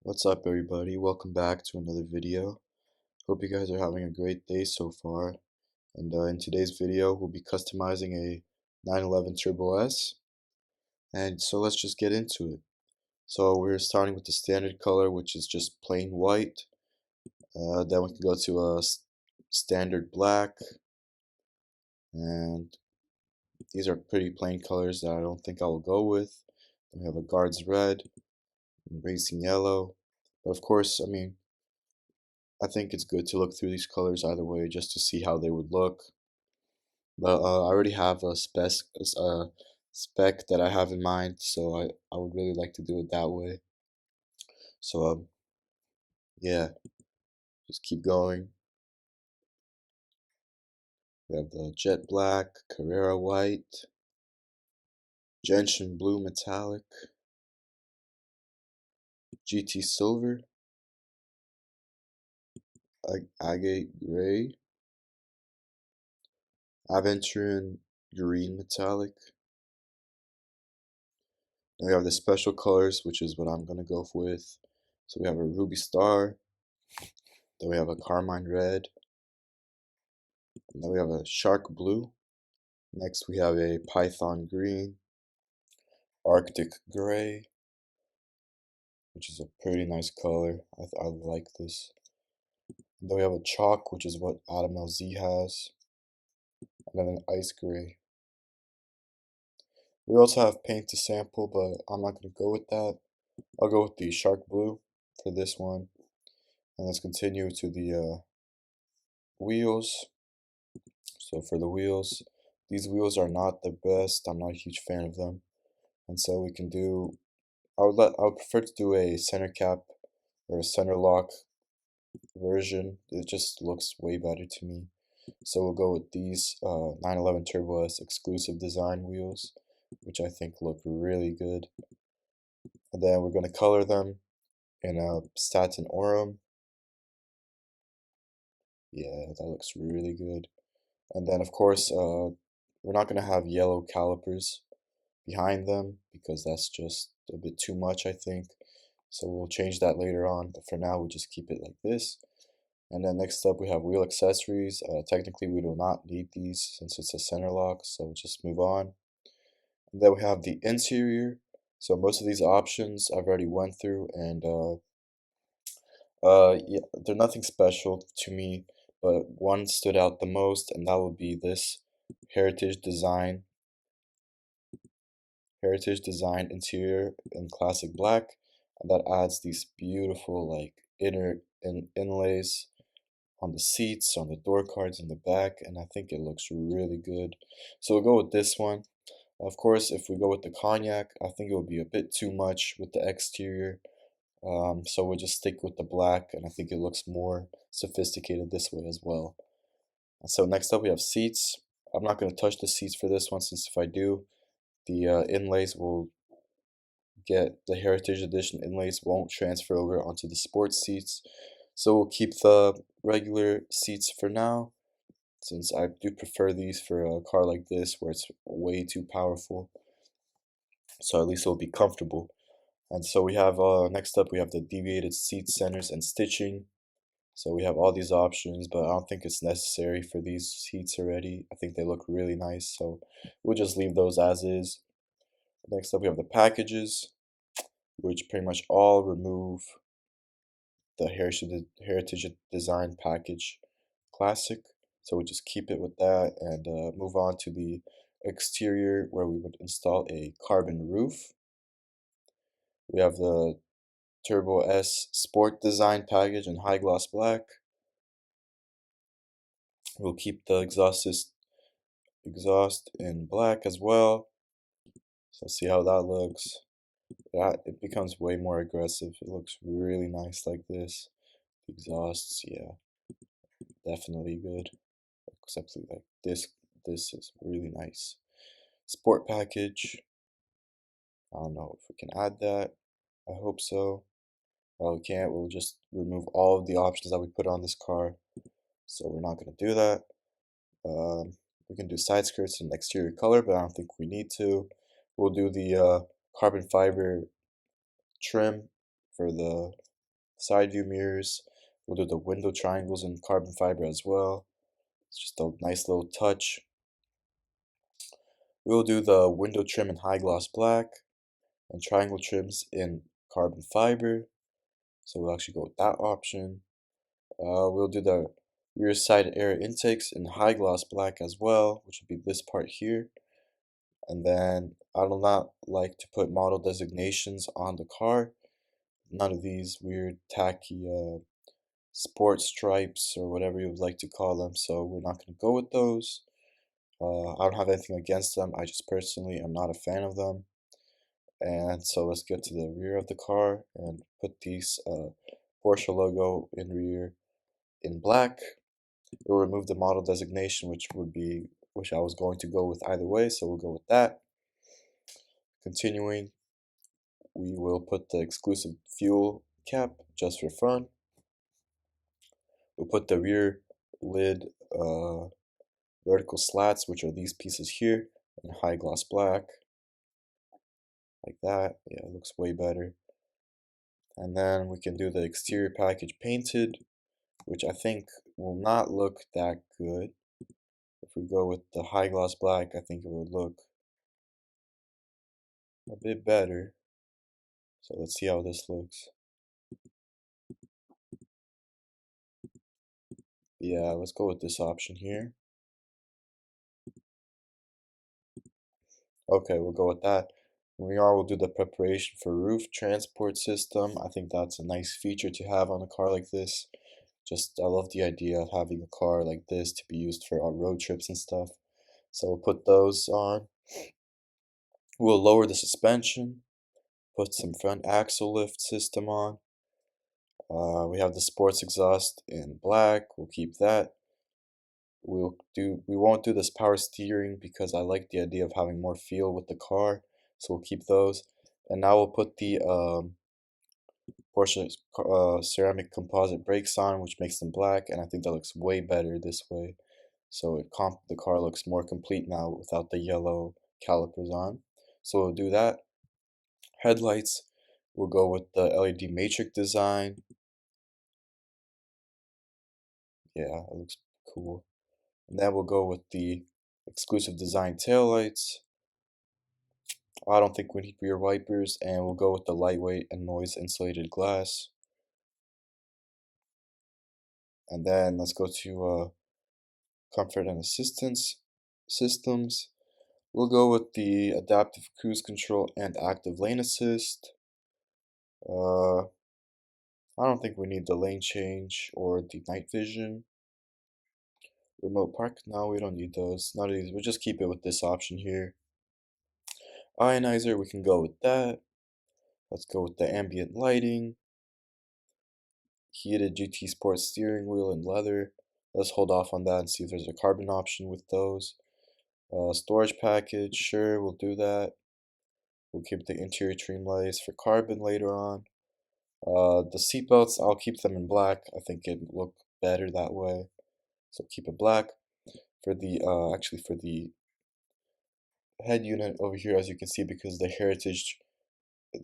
What's up, everybody? Welcome back to another video. Hope you guys are having a great day so far. And in today's video, we'll be customizing a 911 Turbo S. And so let's just get into it. So we're starting with the standard color, which is just plain white. Then we can go to a standard black. And these are pretty plain colors that I don't think I will go with. Then we have a guards red and racing yellow. But of course, I think it's good to look through these colors either way just to see how they would look. But I already have a spec that I have in mind, so I would really like to do it that way. So yeah, just keep going. We have the jet black, Carrera white, gentian blue metallic, GT silver, agate gray, aventurine green metallic. Then we have the special colors, which is what I'm gonna go with. So we have a ruby star, then we have a carmine red, and then we have a shark blue. Next we have a python green, arctic gray, which is a pretty nice color. I like this. And then we have a chalk, which is what Adam LZ has, and then an ice gray. We also have paint to sample, but I'm not going to go with that. I'll go with the shark blue for this one. And let's continue to the wheels. So for the wheels, these wheels are not the best. I'm not a huge fan of them. And so we can do, I would prefer to do a center cap or a center lock version. It just looks way better to me. So we'll go with these 911 Turbo S exclusive design wheels, which I think look really good. And then we're going to color them in a satin aurum. Yeah, that looks really good. And then of course, we're not going to have yellow calipers behind them because that's just a bit too much, I think. So we'll change that later on, but for now we just keep it like this. And then next up we have wheel accessories. Technically we do not need these since it's a center lock, so we'll just move on. And then we have the interior. So most of these options I've already went through, and yeah, they're nothing special to me, but one stood out the most, and that would be this heritage design interior in classic black, and that adds these beautiful like inlays on the seats, on the door cards in the back, and I think it looks really good. So we'll go with this one. Of course, if we go with the cognac, I think it would be a bit too much with the exterior. So we'll just stick with the black, and I think it looks more sophisticated this way as well. And so next up we have seats. I'm not going to touch the seats for this one, since if I do, the inlays will the Heritage Edition inlays won't transfer over onto the sports seats. So we'll keep the regular seats for now, since I do prefer these for a car like this where it's way too powerful. So at least it'll be comfortable. And so we have, next up we have the deviated seat centers and stitching. So we have all these options, but I don't think it's necessary for these seats already. I think they look really nice, so we'll just leave those as is. Next up we have the packages, which pretty much all remove the Heritage Design Package Classic. So we just keep it with that and move on to the exterior, where we would install a carbon roof. We have the Turbo S Sport Design Package in high gloss black. We'll keep the exhaust in black as well. So see how that looks. It becomes way more aggressive. It looks really nice like this. The exhausts, yeah, definitely good. Except like this is really nice. Sport package. I don't know if we can add that. I hope so. Well, we can't. We'll just remove all of the options that we put on this car. So we're not going to do that. We can do side skirts and exterior color, but I don't think we need to. We'll do the carbon fiber trim for the side view mirrors. We'll do the window triangles in carbon fiber as well. It's just a nice little touch. We'll do the window trim in high gloss black and triangle trims in carbon fiber. So we'll actually go with that option. We'll do the rear side air intakes in high gloss black as well, which would be this part here. And then I do not like to put model designations on the car. None of these weird tacky sport stripes or whatever you would like to call them. So we're not going to go with those. I don't have anything against them. I just personally am not a fan of them. And so let's get to the rear of the car and put these Porsche logo in rear in black. We'll remove the model designation, which I was going to go with either way, so we'll go with that. Continuing, we will put the exclusive fuel cap just for fun. We'll put the rear lid vertical slats, which are these pieces here, in high gloss black, like that. Yeah, it looks way better. And then we can do the exterior package painted, which I think will not look that good. If we go with the high gloss black, I think it would look a bit better. So let's see how this looks. Yeah, let's go with this option here. Okay, we'll go with that. We'll do the preparation for roof transport system. I think that's a nice feature to have on a car like this. I love the idea of having a car like this to be used for our road trips and stuff. So we'll put those on. We'll lower the suspension, put some front axle lift system on. We have the sports exhaust in black. We'll keep that. We won't do this power steering because I like the idea of having more feel with the car, so we'll keep those. And now we'll put the Porsche ceramic composite brakes on, which makes them black, and I think that looks way better this way. So the car looks more complete now without the yellow calipers on. So we'll do that. Headlights, we'll go with the LED matrix design. Yeah, it looks cool. And then we'll go with the exclusive design taillights. I don't think we need rear wipers, and we'll go with the lightweight and noise insulated glass. And then let's go to comfort and assistance systems. We'll go with the adaptive cruise control and active lane assist. I don't think we need the lane change or the night vision. Remote park, no, we don't need those. None of these. We'll just keep it with this option here. Ionizer, we can go with that. Let's go with the ambient lighting. Heated GT Sport steering wheel in leather. Let's hold off on that and see if there's a carbon option with those. Storage package, sure, we'll do that. We'll keep the interior trim lights for carbon later on. The seatbelts, I'll keep them in black. I think it'd look better that way. So keep it black. For the for the head unit over here, as you can see, because the heritage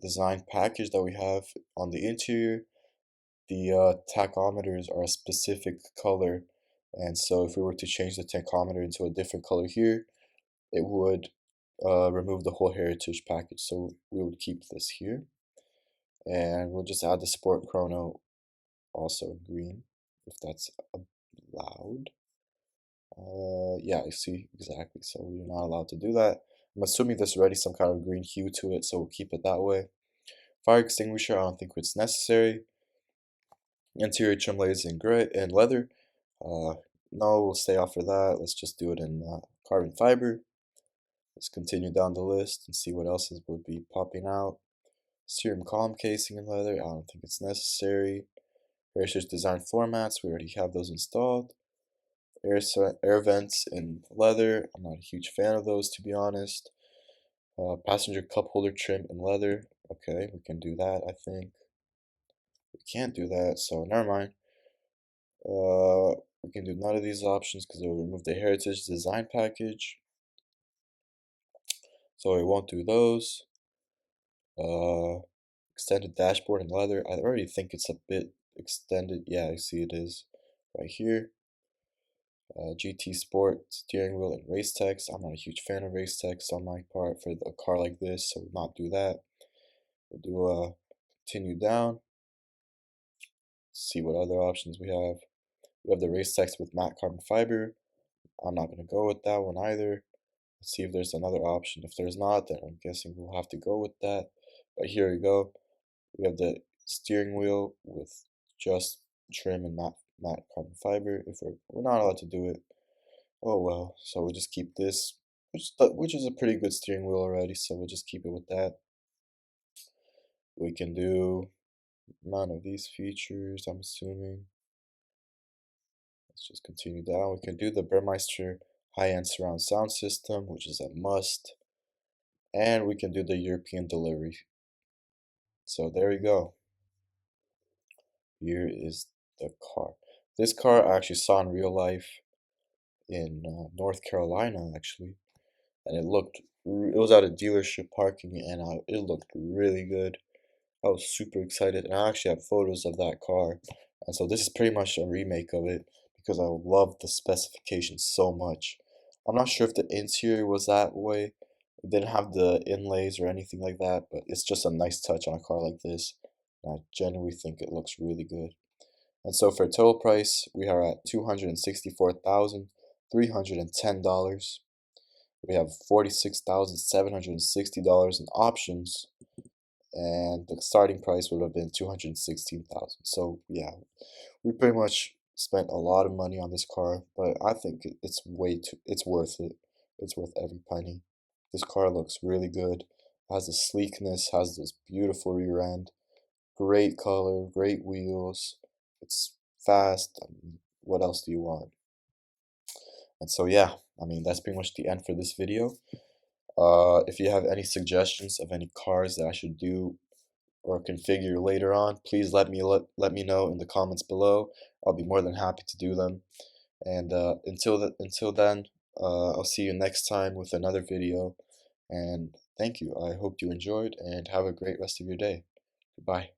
design package that we have on the interior, the tachometers are a specific color, and so if we were to change the tachometer into a different color here, it would remove the whole heritage package. So we would keep this here, and we'll just add the sport chrono also in green, if that's allowed. Yeah, I see, exactly. So we're not allowed to do that. I'm assuming there's already some kind of green hue to it, so we'll keep it that way. Fire extinguisher, I don't think it's necessary. Interior trim layers in gray and leather. No, we'll stay off for that. Let's just do it in carbon fiber. Let's continue down the list and see what else would be popping out. Steering column casing in leather. I don't think it's necessary. Heritage design floor mats. We already have those installed. Air vents in leather. I'm not a huge fan of those, to be honest. Passenger cup holder trim in leather. Okay, we can do that, I think. We can't do that, so never mind. We can do none of these options because it will remove the heritage design package. So we won't do those. extended dashboard and leather. I already think it's a bit extended. Yeah, I see it is right here. GT Sport steering wheel and race text. I'm not a huge fan of race text on my part for a car like this, so we'll not do that. We'll do continue down. See what other options we have. We have the race text with matte carbon fiber. I'm not going to go with that one either. Let's see if there's another option. If there's not, then I'm guessing we'll have to go with that. But here we go. We have the steering wheel with just trim and matte carbon fiber. If we're not allowed to do it, oh well. So we'll just keep this, which is a pretty good steering wheel already. So we'll just keep it with that. We can do none of these features, I'm assuming. Let's just continue down. We can do the Burmeister high-end surround sound system, which is a must. And we can do the European delivery. So there we go. Here is the car. This car I actually saw in real life in North Carolina, actually. And it was at a dealership parking, and it looked really good. I was super excited, and I actually have photos of that car. And so this is pretty much a remake of it because I love the specifications so much. I'm not sure if the interior was that way. It didn't have the inlays or anything like that, but it's just a nice touch on a car like this. And I genuinely think it looks really good. And so for total price, we are at $264,310. We have $46,760 in options, and the starting price would have been 216,000. So yeah, we pretty much spent a lot of money on this car, but I think it's worth it. It's worth every penny. This car looks really good. Has the sleekness, has this beautiful rear end, great color, great wheels. It's fast. I mean, what else do you want? And so yeah, I mean that's pretty much the end for this video. If you have any suggestions of any cars that I should do or configure later on, please let me know in the comments below. I'll be more than happy to do them. And until then, I'll see you next time with another video. And thank you. I hope you enjoyed and have a great rest of your day. Goodbye.